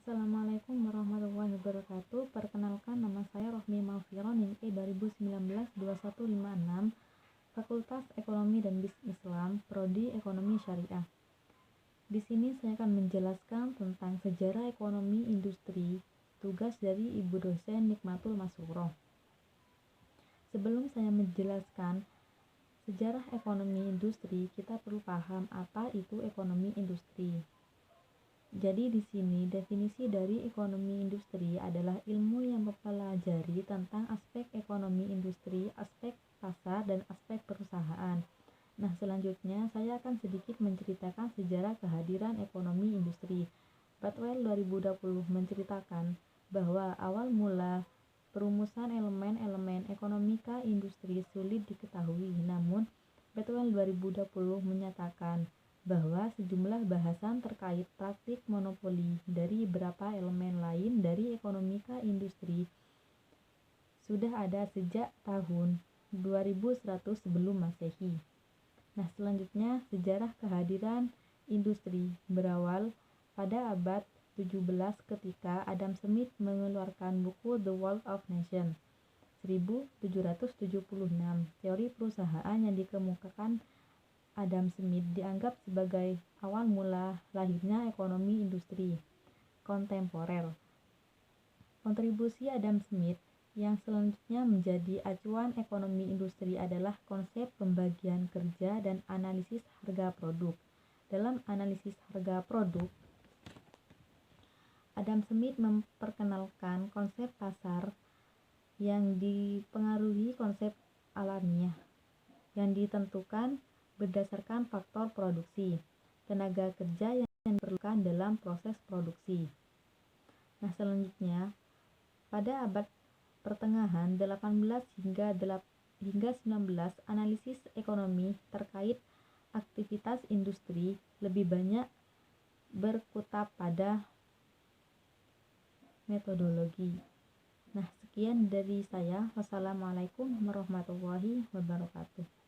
Assalamualaikum warahmatullahi wabarakatuh. Perkenalkan, nama saya Rohmi Malviro, NIM 2019-2156, Fakultas Ekonomi dan Bisnis Islam, Prodi Ekonomi Syariah. Di sini saya akan menjelaskan tentang sejarah ekonomi industri, tugas dari Ibu dosen Nikmatul Masuroh. Sebelum saya menjelaskan sejarah ekonomi industri, kita perlu paham apa itu ekonomi industri. Jadi di sini definisi dari ekonomi industri adalah ilmu yang mempelajari tentang aspek ekonomi industri, aspek pasar, dan aspek perusahaan. Nah, selanjutnya saya akan sedikit menceritakan sejarah kehadiran ekonomi industri. Batwell 2020 menceritakan bahwa awal mula perumusan elemen-elemen ekonomika industri sulit diketahui. Namun, Batwell 2020 menyatakan bahwa sejumlah bahasan terkait praktik monopoli dari beberapa elemen lain dari ekonomika industri sudah ada sejak tahun 2100 sebelum Masehi. Nah, selanjutnya sejarah kehadiran industri berawal pada abad 17 ketika Adam Smith mengeluarkan buku The Wealth of Nations 1776. Teori perusahaan yang dikemukakan Adam Smith dianggap sebagai awal mula lahirnya ekonomi industri kontemporer. Kontribusi Adam Smith yang selanjutnya menjadi acuan ekonomi industri adalah konsep pembagian kerja dan analisis harga produk. Dalam analisis harga produk, Adam Smith memperkenalkan konsep pasar yang dipengaruhi konsep alamiah yang ditentukan berdasarkan faktor produksi, tenaga kerja yang diperlukan dalam proses produksi. Nah, selanjutnya, pada abad pertengahan 18 hingga 19, analisis ekonomi terkait aktivitas industri lebih banyak berkutat pada metodologi. Nah, sekian dari saya. Wassalamualaikum warahmatullahi wabarakatuh.